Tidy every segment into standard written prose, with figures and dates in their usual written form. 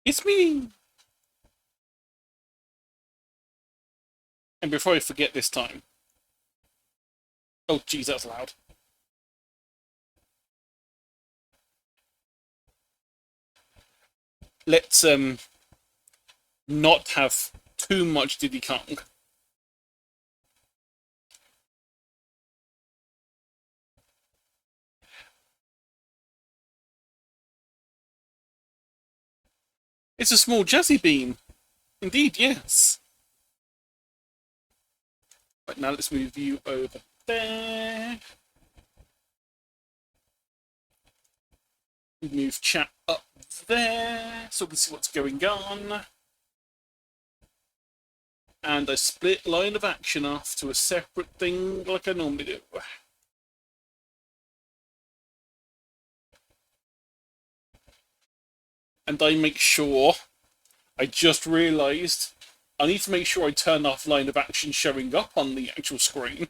It's me! And before I forget this time... Oh, jeez, that's loud. Let's, not have too much Diddy Kong. It's a small jazzy beam. Indeed, yes. Right, now let's move you over there. We move chat up there so we can see what's going on. And I split line of action off to a separate thing like I normally do. And I make sure, I just realised, I need to make sure I turn off line of action showing up on the actual screen.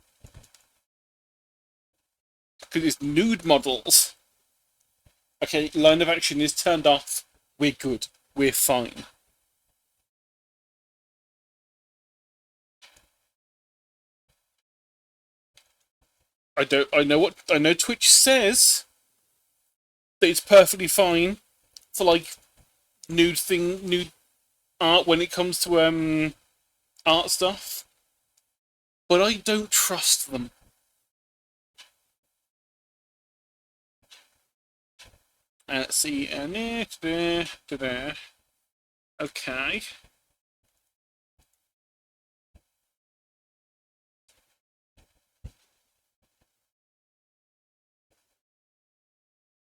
Because it's nude models. Okay, line of action is turned off. We're good. We're fine. I know Twitch says that it's perfectly fine for like nude art when it comes to art stuff. But I don't trust them. Let's see, okay.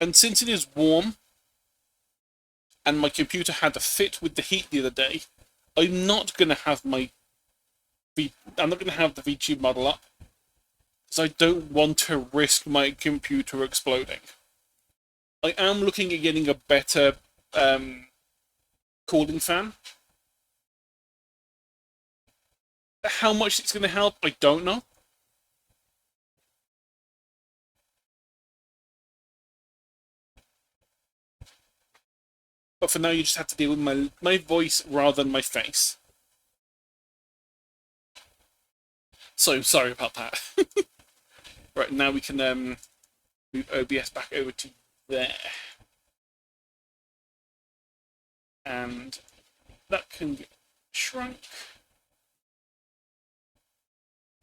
And since it is warm, and my computer had to fit with the heat the other day, I'm not going to have the VTube model up, because I don't want to risk my computer exploding. I am looking at getting a better cooling fan. How much it's going to help, I don't know. But for now, you just have to deal with my voice rather than my face. So, sorry about that. Right, now we can move OBS back over to there. And that can get shrunk.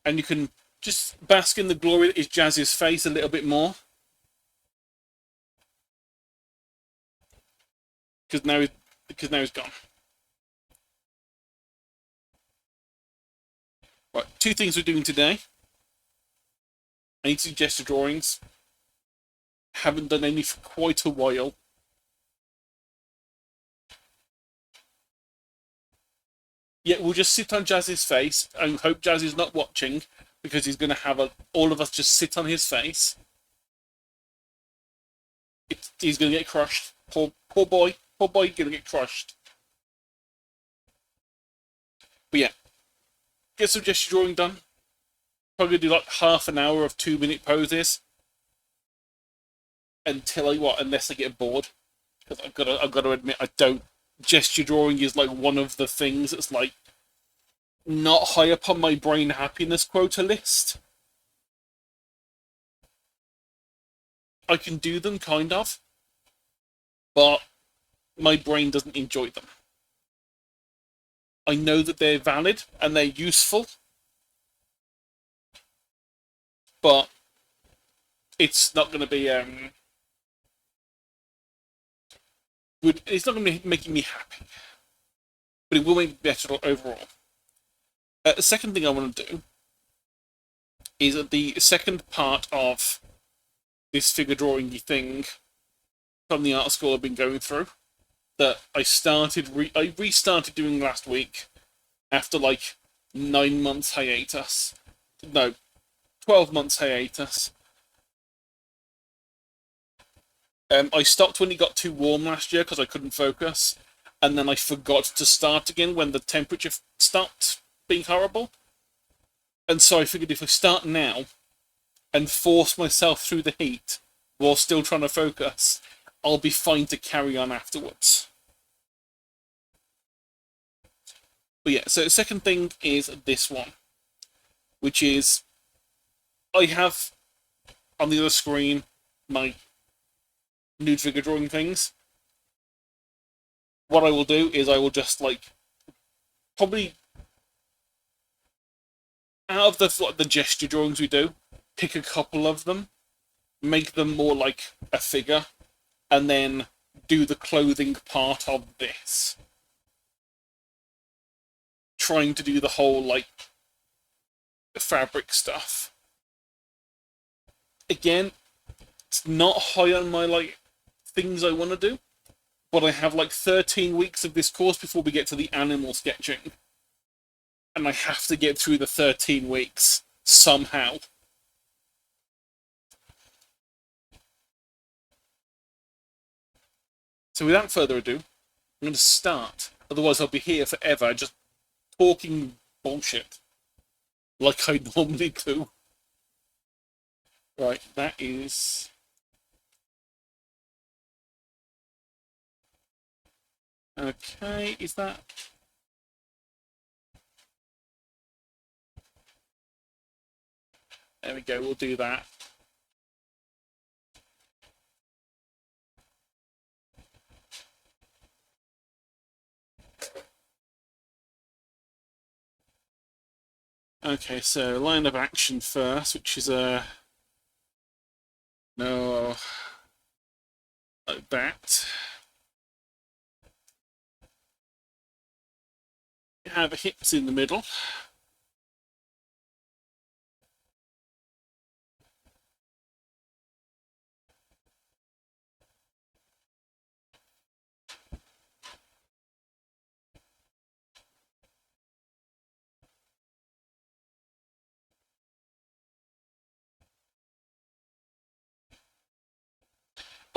And you can just bask in the glory that is Jazz's face a little bit more. Because now he's gone. Right, two things we're doing today. I need to suggest drawings. Haven't done any for quite a while. Yeah, we'll just sit on Jazz's face and hope Jazz is not watching, because he's going to have all of us just sit on his face. He's going to get crushed. Poor boy. Poor boy, going to get crushed. But yeah, get some gesture drawing done. Probably do like half an hour of 2-minute poses. Unless I get bored. Because I've got to admit, I don't. Gesture drawing is like one of the things that's like not high up on my brain happiness quota list. I can do them, kind of. But my brain doesn't enjoy them. I know that they're valid and they're useful, but it's not going to be it's not going to be making me happy, but it will make me better overall. The second thing I want to do is that the second part of this figure drawing thing from the art school I've been going through, that I restarted doing last week after like 9 months hiatus. No, 12 months hiatus. I stopped when it got too warm last year because I couldn't focus, and then I forgot to start again when the temperature stopped being horrible. And so I figured if I start now and force myself through the heat while still trying to focus, I'll be fine to carry on afterwards. But yeah, so the second thing is this one, which is I have on the other screen my nude figure drawing things. What I will do is I will just like probably out of the gesture drawings we do, pick a couple of them, make them more like a figure, and then do the clothing part of this. Trying to do the whole like fabric stuff. Again, it's not high on my like things I want to do, but I have like 13 weeks of this course before we get to the animal sketching. And I have to get through the 13 weeks somehow. So without further ado, I'm going to start. Otherwise I'll be here forever just talking bullshit. Like I normally do. Right, that is... Okay, is that... There we go, we'll do that. Okay, so line of action first, which is no, like that. You have hips in the middle.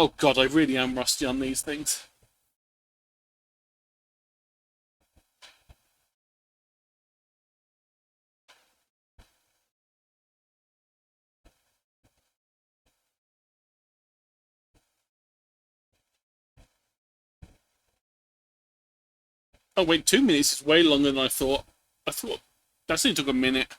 Oh god, I really am rusty on these things. Oh wait, 2 minutes is way longer than I thought. I thought that only took a minute.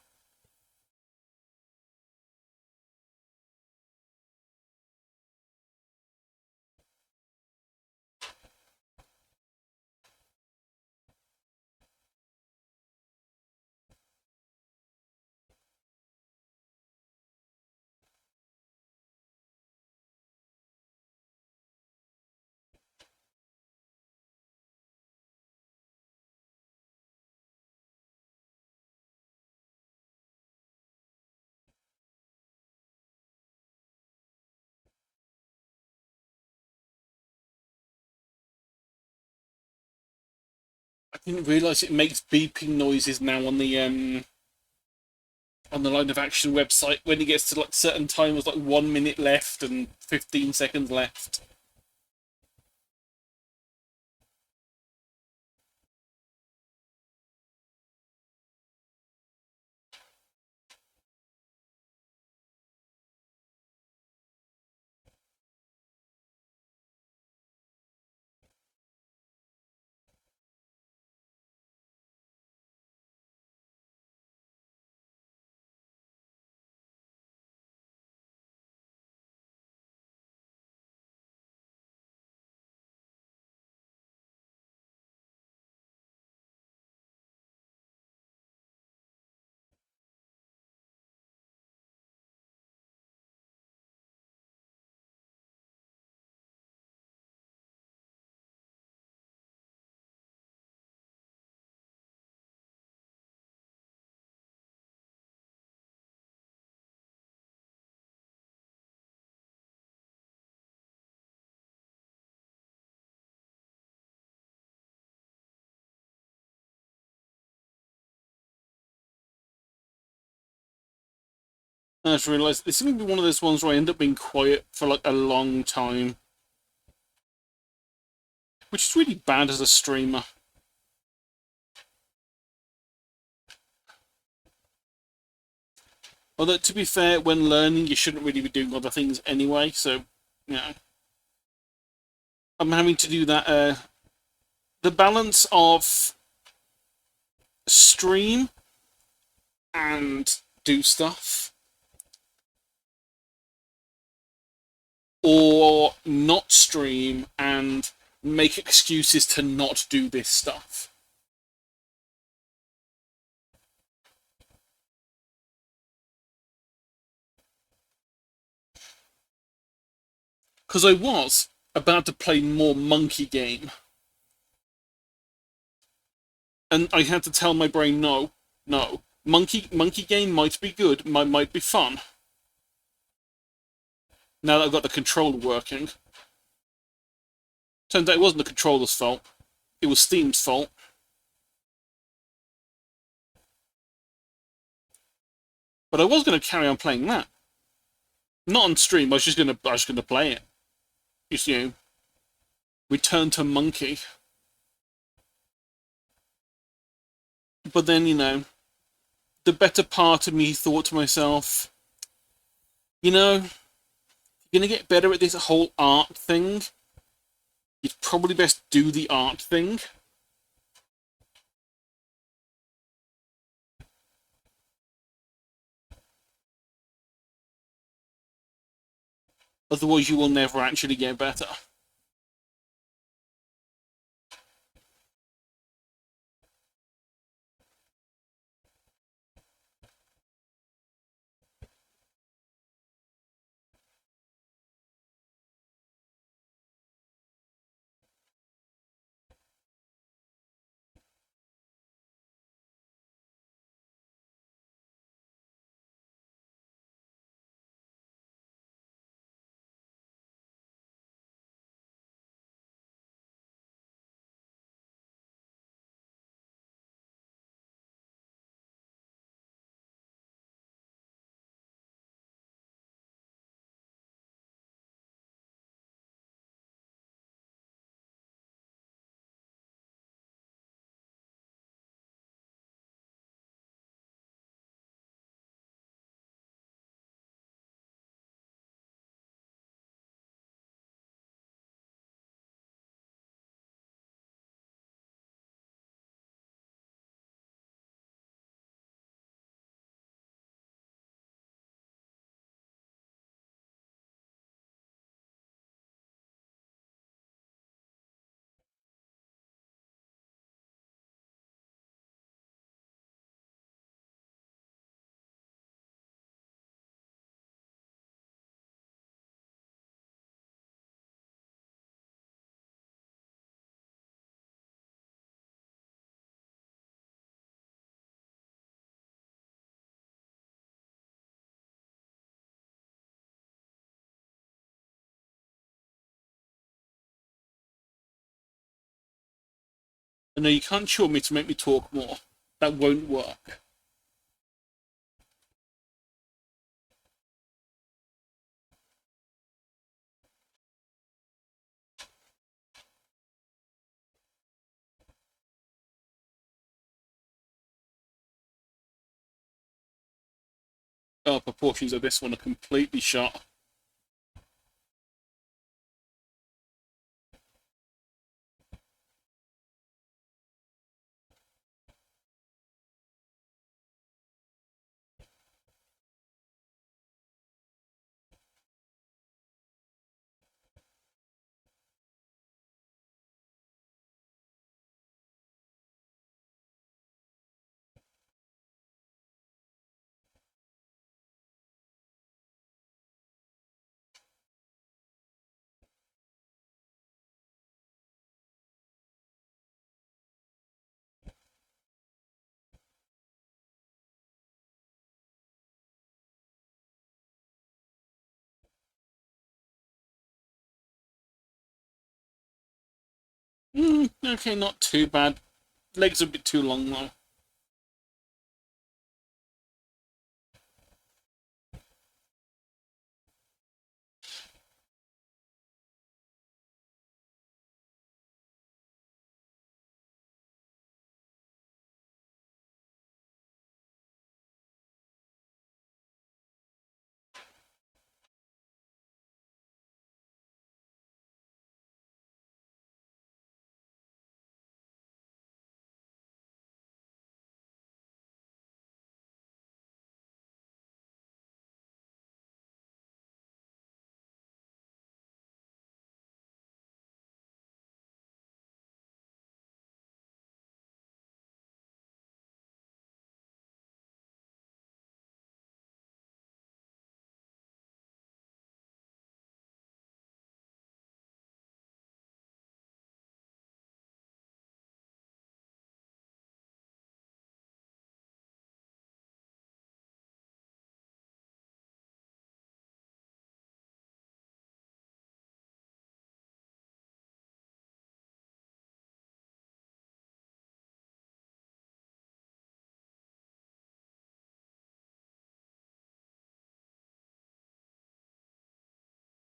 I didn't realise it makes beeping noises now on the line of action website when it gets to like certain times, like 1 minute left and 15 seconds left. I just realised this is going to be one of those ones where I end up being quiet for like a long time. Which is really bad as a streamer. Although, to be fair, when learning, you shouldn't really be doing other things anyway, so, you know. I'm having to do that, the balance of stream and do stuff, or not stream and make excuses to not do this stuff. Because I was about to play more Monkey Game, and I had to tell my brain, no, no, Monkey Game might be good, might be fun. Now that I've got the controller working. Turns out it wasn't the controller's fault. It was Steam's fault. But I was going to carry on playing that. Not on stream, I was just going to play it. Just, return to Monkey. But then, the better part of me thought to myself, you're going to get better at this whole art thing. You'd probably best do the art thing. Otherwise, you will never actually get better. No, you can't show me to make me talk more. That won't work. Oh, proportions of this one are completely shot. Okay, not too bad. Legs are a bit too long, though.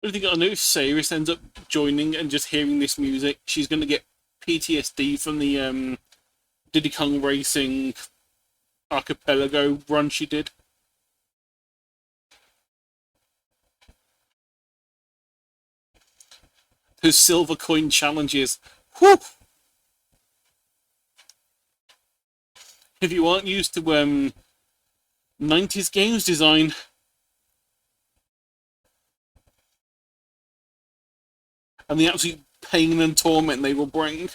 I think I know if Saris ends up joining and just hearing this music, she's going to get PTSD from the Diddy Kong Racing archipelago run she did. Those silver coin challenges. Whew! If you aren't used to 90s games design, and the absolute pain and torment they will bring.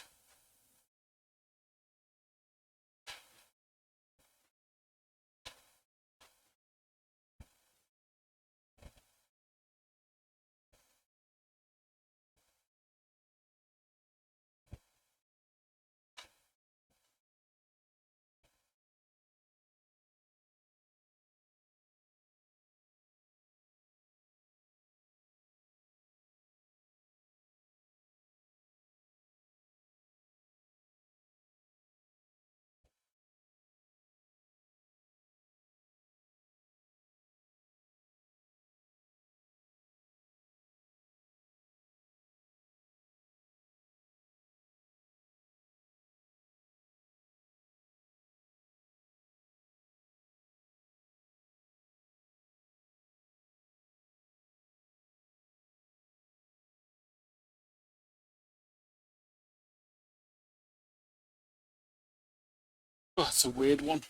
Oh, that's a weird one.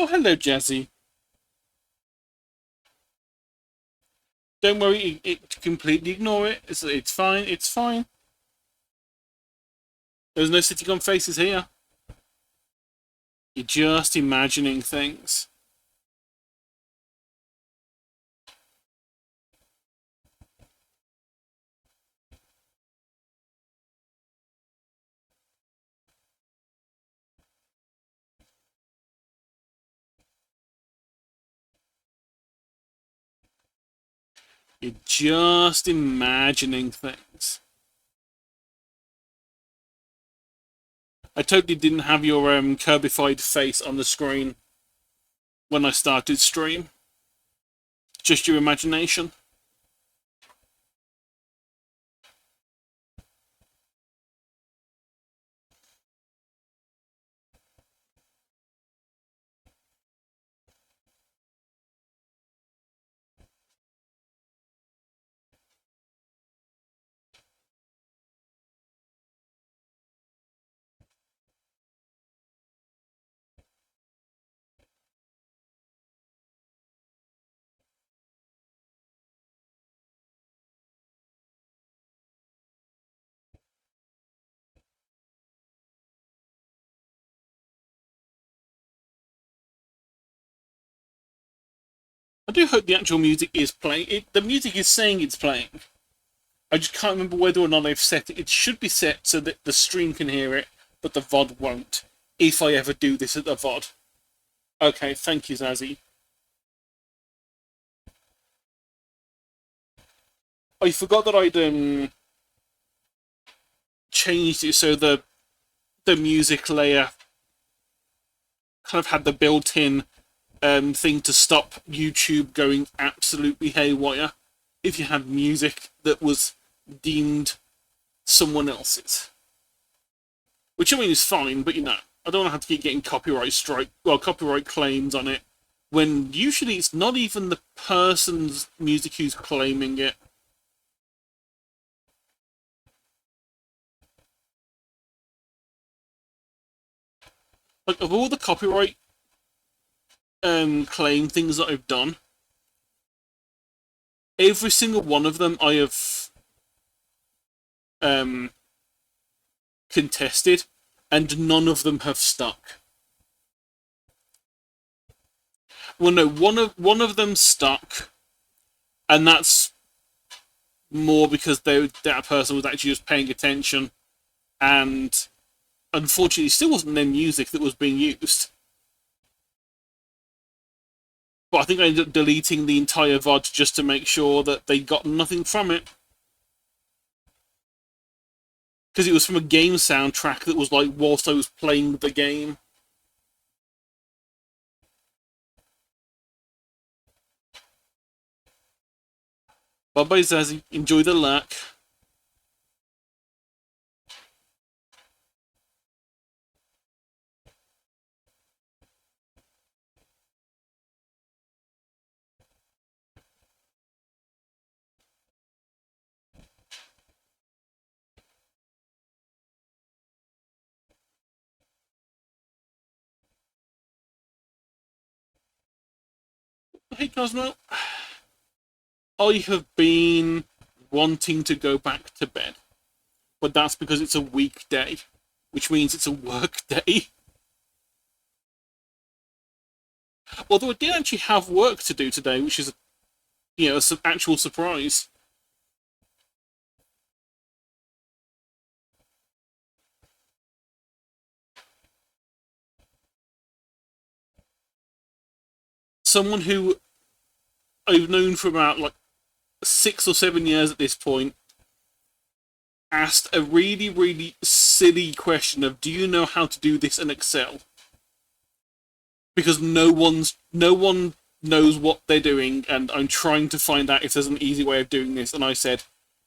Oh, hello, Jazzy. Don't worry, completely ignore it. It's fine, it's fine. There's no sitting on faces here. You're just imagining things. You're just imagining things. I totally didn't have your Kirbyfied face on the screen when I started stream. Just your imagination. I do hope the actual music is playing. The music is saying it's playing. I just can't remember whether or not they've set it. It should be set so that the stream can hear it, but the VOD won't. If I ever do this at the VOD. Okay, thank you, Zazzy. I forgot that I'd changed it so the music layer kind of had the built-in thing to stop YouTube going absolutely haywire if you had music that was deemed someone else's. Which I mean is fine, but you know, I don't want to have to keep getting copyright claims on it when usually it's not even the person's music who's claiming it. Like, of all the copyright claim things that I've done, every single one of them I have um, contested, and none of them have stuck. Well, no, one of them stuck, and that's more because that person was actually just paying attention, and unfortunately, it still wasn't their music that was being used. But I think I ended up deleting the entire VOD just to make sure that they got nothing from it. Because it was from a game soundtrack that was like whilst I was playing the game. Bye bye, Zazzy. Enjoy the luck. Hey, Cosmo. I have been wanting to go back to bed, but that's because it's a weekday, which means it's a work day. Although I did actually have work to do today, which is, an actual surprise. Someone who I've known for about like 6 or 7 years at this point asked a really, really silly question of, do you know how to do this in Excel? Because no one knows what they're doing, and I'm trying to find out if there's an easy way of doing this. And I said,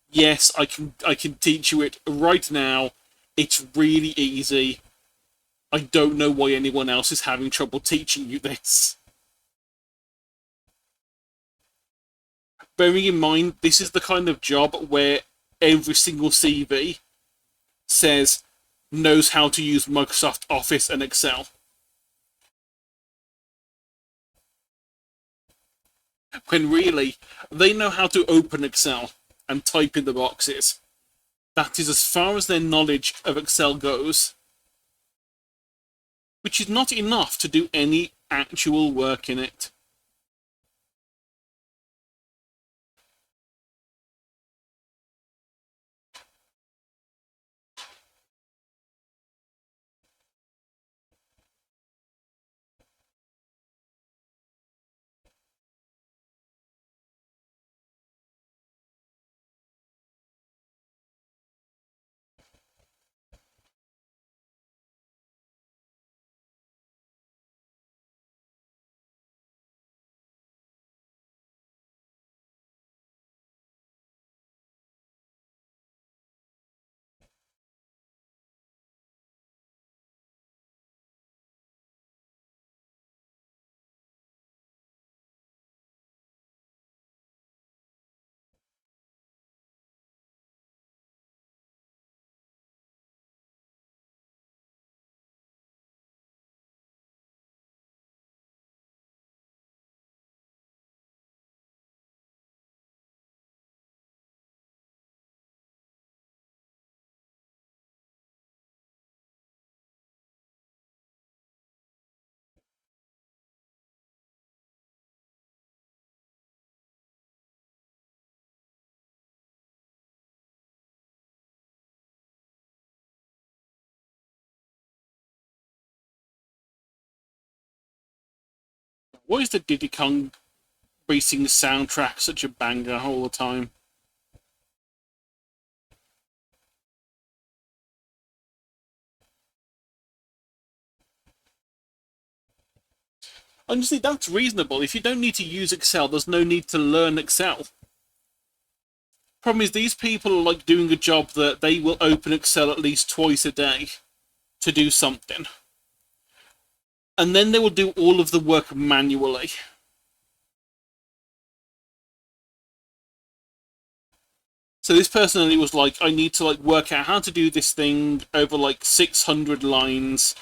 yes, I can teach you it right now. It's really easy. I don't know why anyone else is having trouble teaching you this. Bearing in mind, this is the kind of job where every single CV says knows how to use Microsoft Office and Excel. When really, they know how to open Excel and type in the boxes. That is as far as their knowledge of Excel goes. Which is not enough to do any actual work in it. Why is the Diddy Kong Racing soundtrack such a banger all the time? Honestly, that's reasonable. If you don't need to use Excel, there's no need to learn Excel. Problem is, these people are like doing a job that they will open Excel at least twice a day to do something. And then they will do all of the work manually. So this person was like, I need to like work out how to do this thing over like 600 lines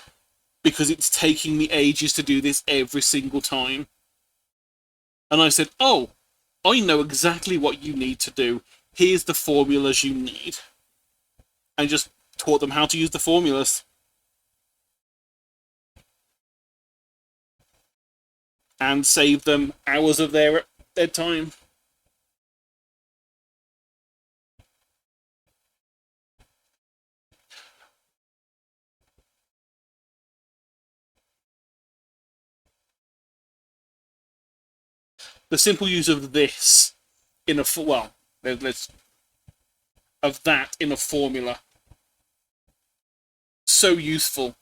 because it's taking me ages to do this every single time. And I said, oh, I know exactly what you need to do. Here's the formulas you need. And just taught them how to use the formulas. And saved them hours of their time. The simple use of this in a let's of that in a formula, so useful,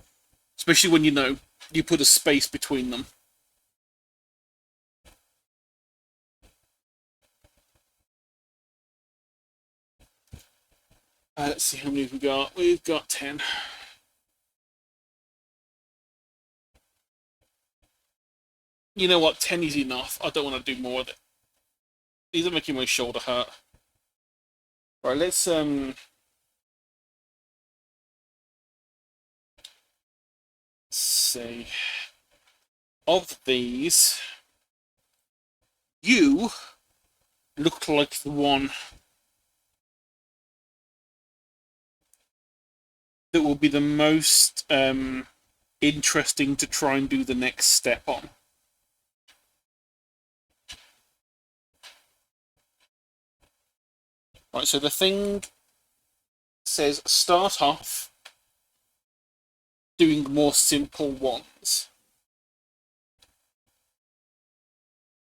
especially when you put a space between them. Let's see how many we've got. We've got 10. You know what? 10 is enough. I don't want to do more of it. These are making my shoulder hurt. Right, let's see. Of these, you look like the one that will be the most interesting to try and do the next step on. Right, so the thing says start off doing more simple ones.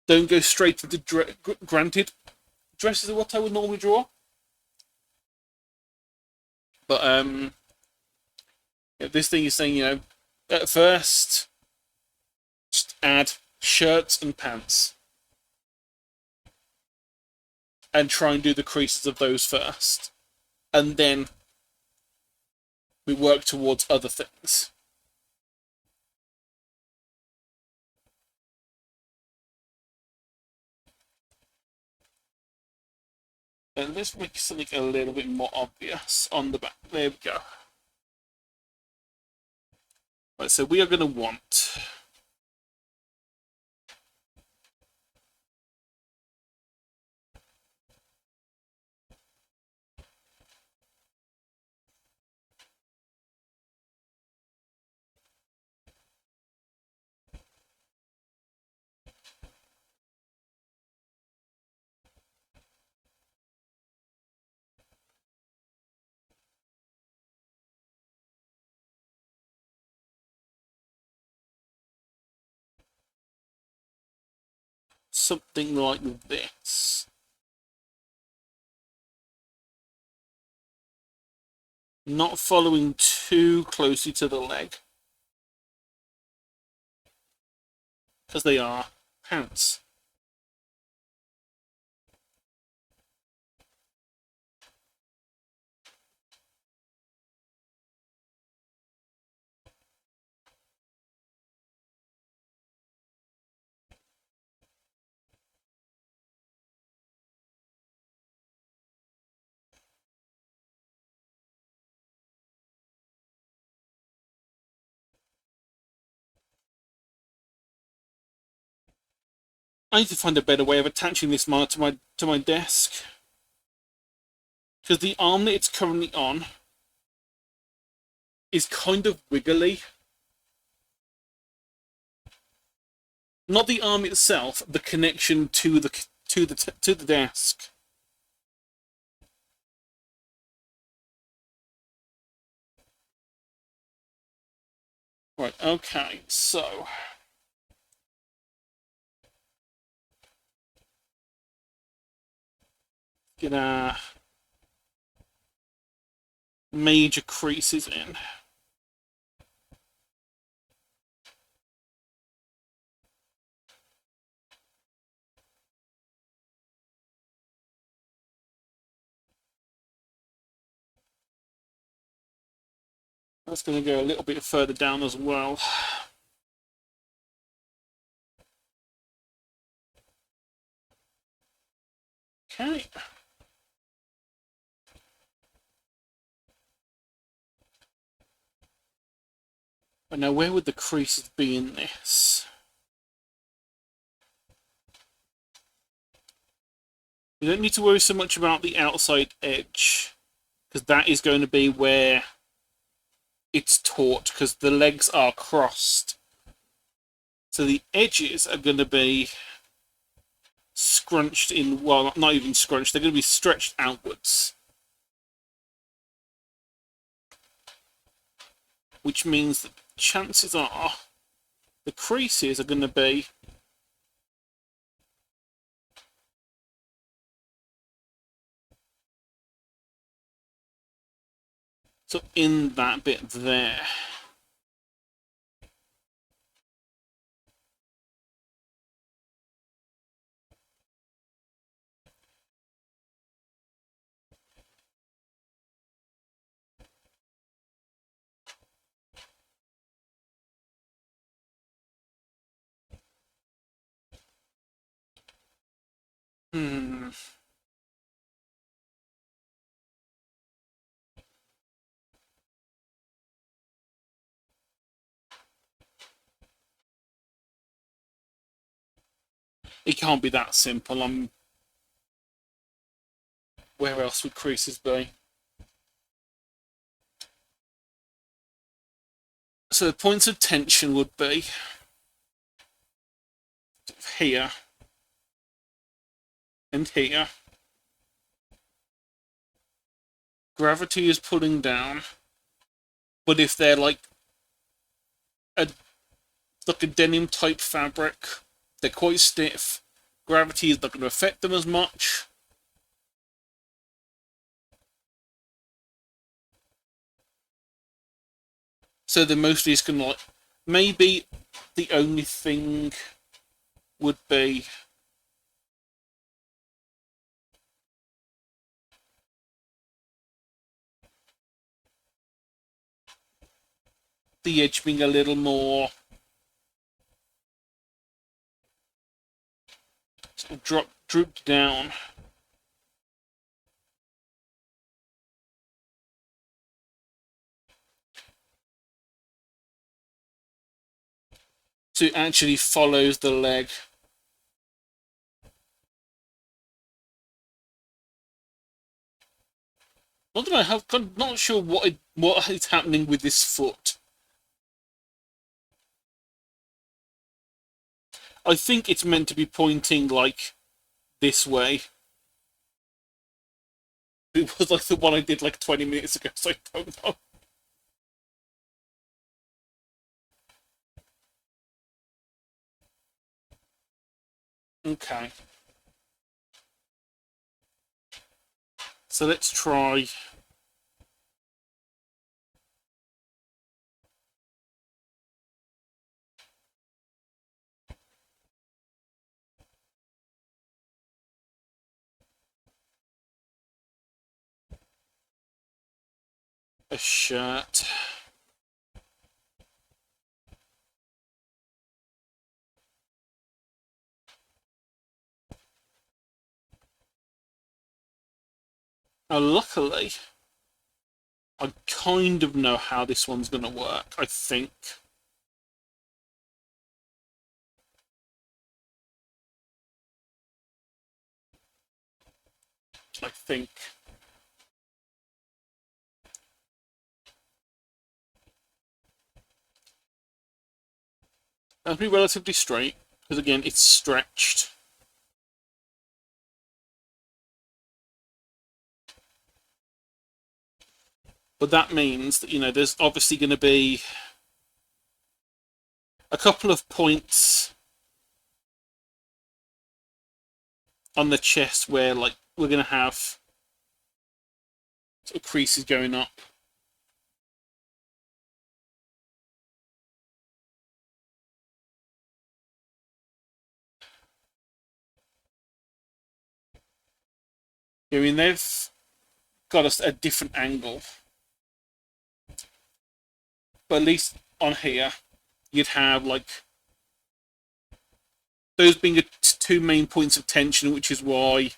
Don't go straight to the granted. Dresses are what I would normally draw. But this thing is saying, at first, just add shirts and pants. And try and do the creases of those first. And then we work towards other things. And let's make something a little bit more obvious on the back. There we go. Right, so we are going to want something like this. Not following too closely to the leg. Because they are pants. I need to find a better way of attaching this monitor to my desk. Because the arm that it's currently on is kind of wiggly. Not the arm itself, the connection to the desk. Right, okay, so get our major creases in. That's going to go a little bit further down as well. Okay. But now, where would the creases be in this? You don't need to worry so much about the outside edge, because that is going to be where it's taut, because the legs are crossed. So the edges are going to be scrunched in, well, not even scrunched, they're going to be stretched outwards. Which means that chances are the creases are going to be so in that bit there. It can't be that simple. Where else would creases be? So the points of tension would be here and here. Gravity is pulling down, but if they're like a denim type fabric, they're quite stiff. Gravity is not going to affect them as much. So they're mostly just going to like, maybe the only thing would be the edge being a little more sort of drooped down. So it actually follows the leg. Not that I'm not sure what is happening with this foot. I think it's meant to be pointing like this way. It was like the one I did like 20 minutes ago, so I don't know. Okay. So let's try a shirt. Now, luckily, I kind of know how this one's going to work, I think. I think. That'll be relatively straight, because again, it's stretched. But that means that, you know, there's obviously going to be a couple of points on the chest where, like, we're going to have sort of creases going up. I mean, they've got us a different angle. But at least on here, you'd have, like, those being the two main points of tension, which is why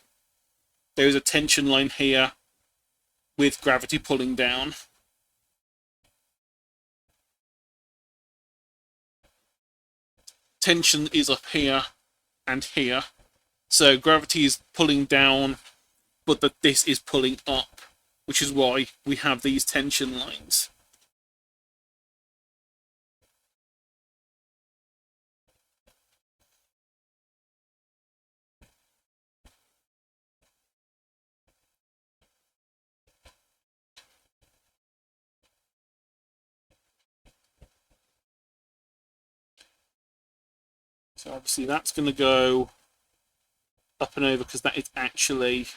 there's a tension line here with gravity pulling down. tension is up here and here. So gravity is pulling down, but that this is pulling up, which is why we have these tension lines. So obviously that's going to go up and over because that is actually...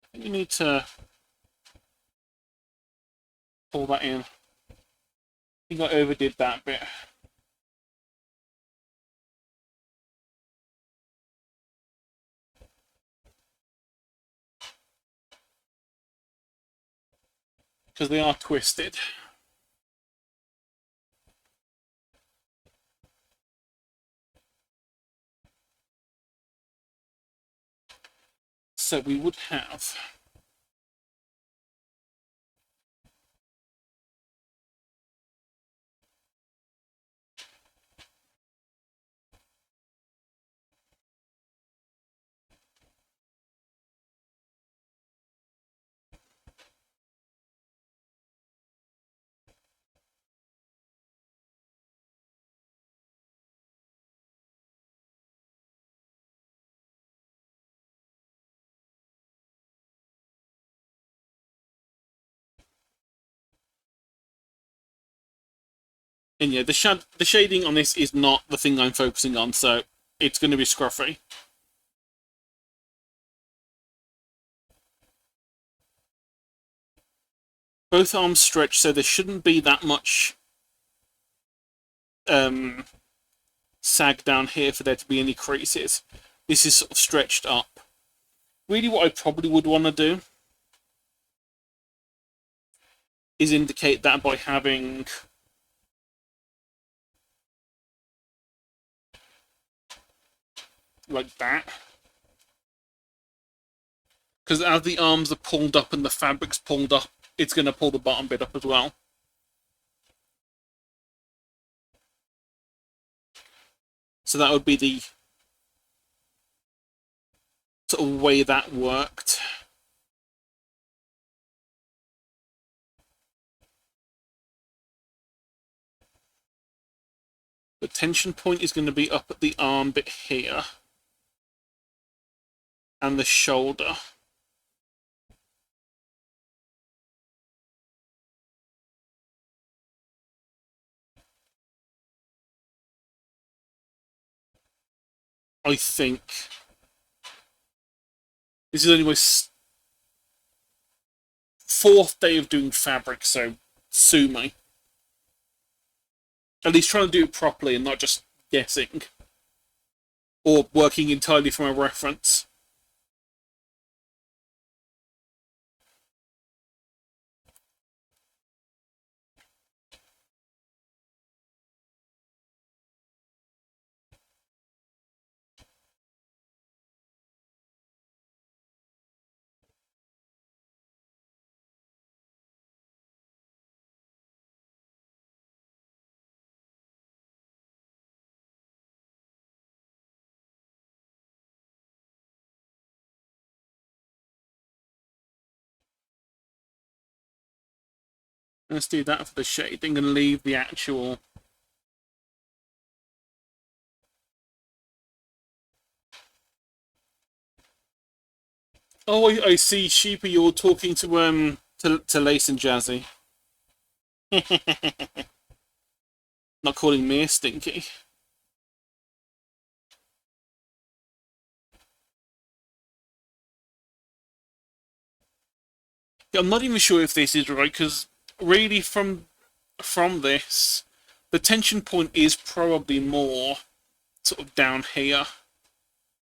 I think you need to pull that in. I think I overdid that bit. Because they are twisted. So we would have... And yeah, the shading on this is not the thing I'm focusing on, so it's going to be scruffy. Both arms stretch, so there shouldn't be that much sag down here for there to be any creases. This is sort of stretched up. Really what I probably would want to do is indicate that by having like that. Because as the arms are pulled up and the fabric's pulled up, it's going to pull the bottom bit up as well. So that would be the sort of way that worked. The tension point is going to be up at the arm bit here. And the shoulder. I think this is only my fourth day of doing fabric, so sue me. At least trying to do it properly and not just guessing. Or working entirely from a reference. Let's do that for the shading and leave the actual... Oh, I see, Sheepy, you're talking to Lace and Jazzy. Not calling me a stinky. Yeah, I'm not even sure if this is right, because really from this, the tension point is probably more sort of down here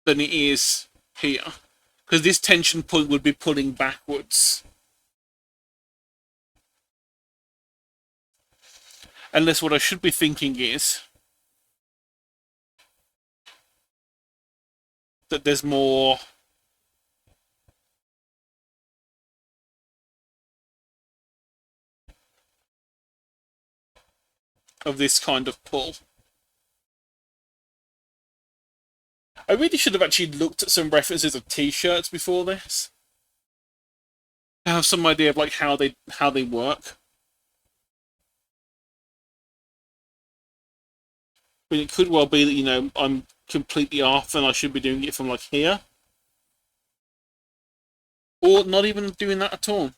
than it is here. Because this tension point would be pulling backwards. Unless what I should be thinking is that there's more... of this kind of pull. I really should have actually looked at some references of t-shirts before this. To have some idea of like how they work. But it could well be that, you know, I'm completely off and I should be doing it from like here. Or not even doing that at all.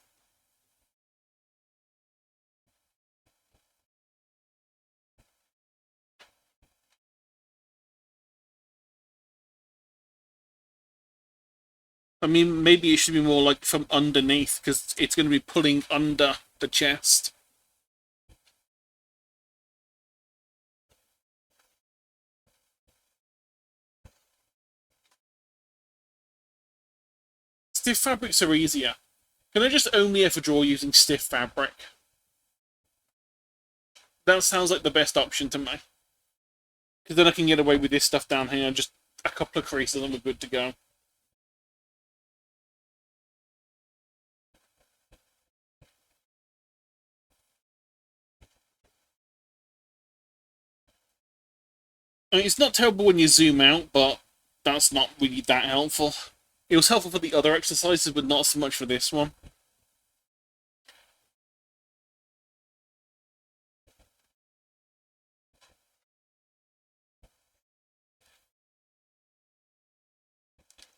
I mean, maybe it should be more like from underneath, because it's going to be pulling under the chest. Stiff fabrics are easier. Can I just only ever draw using stiff fabric? That sounds like the best option to me. Because then I can get away with this stuff down here, just a couple of creases and we're good to go. I mean, it's not terrible when you zoom out, but that's not really that helpful. It was helpful for the other exercises, but not so much for this one.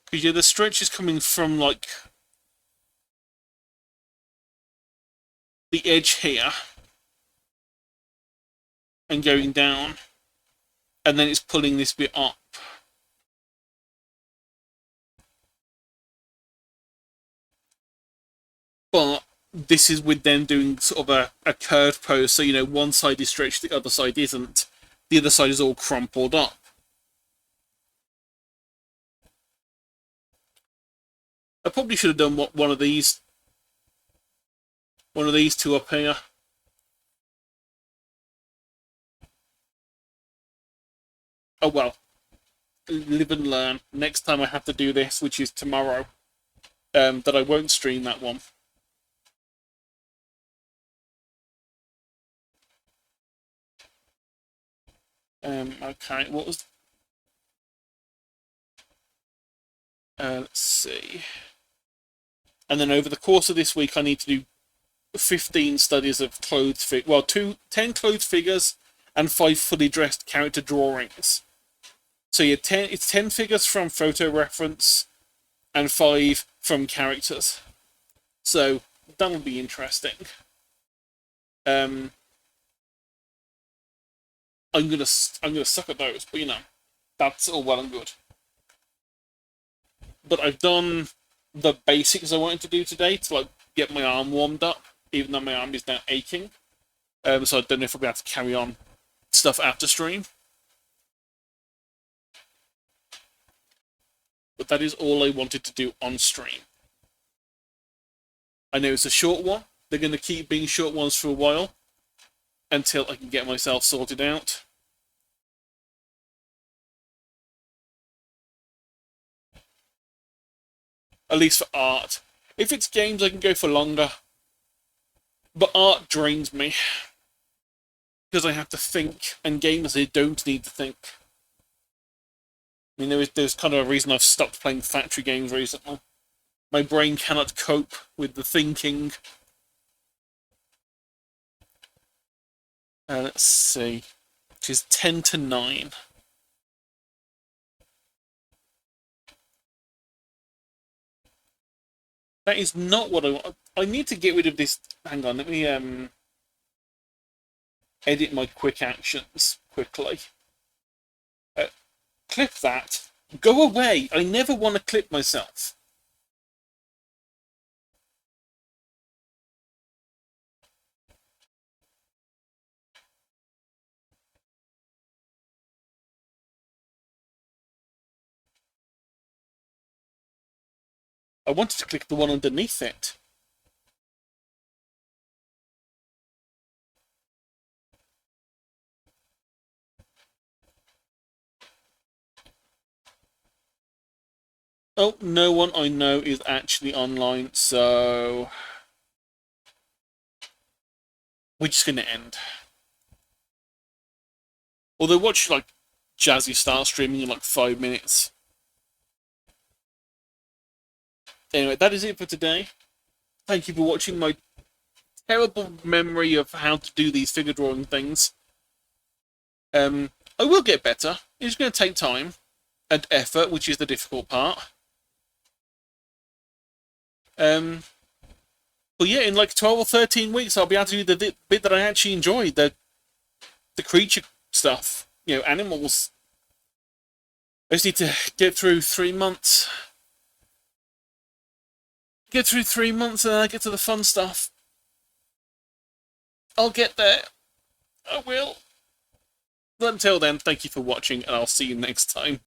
Because yeah, the stretch is coming from like the edge here and going down, and then it's pulling this bit up. But this is with them doing sort of a curved pose, so you know one side is stretched, the other side isn't. The other side is all crumpled up. I probably should have done one of these two up here. Oh well, live and learn. Next time I have to do this, which is tomorrow, that I won't stream that one. Okay, what was... let's see. And then over the course of this week, I need to do 15 studies of clothed figures. Well, 10 clothed figures and 5 fully dressed character drawings. So yeah, it's 10 figures from photo reference and 5 from characters. So that'll be interesting. I'm gonna suck at those, but you know, that's all well and good. But I've done the basics I wanted to do today to like get my arm warmed up, even though my arm is now aching. So I don't know if I'll be able to carry on stuff after stream. But that is all I wanted to do on stream. I know it's a short one. They're going to keep being short ones for a while until I can get myself sorted out. At least for art. If it's games, I can go for longer. But art drains me. Because I have to think, and games, I don't need to think. I mean, there's kind of a reason I've stopped playing factory games recently. My brain cannot cope with the thinking. Let's see. Which is 10 to 9. That is not what I want. I need to get rid of this. Hang on, let me edit my quick actions quickly. Clip that. Go away. I never want to clip myself. I wanted to click the one underneath it. Oh, no one I know is actually online, so we're just going to end. Although watch like Jazzy start streaming in like 5 minutes. Anyway, that is it for today. Thank you for watching my terrible memory of how to do these figure drawing things. I will get better. It's going to take time and effort, which is the difficult part. But yeah, in like 12 or 13 weeks, I'll be able to do the bit that I actually enjoy, the creature stuff, you know, animals. I just need to get through 3 months. Get through 3 months and then I get to the fun stuff. I'll get there. I will. But until then, thank you for watching, and I'll see you next time.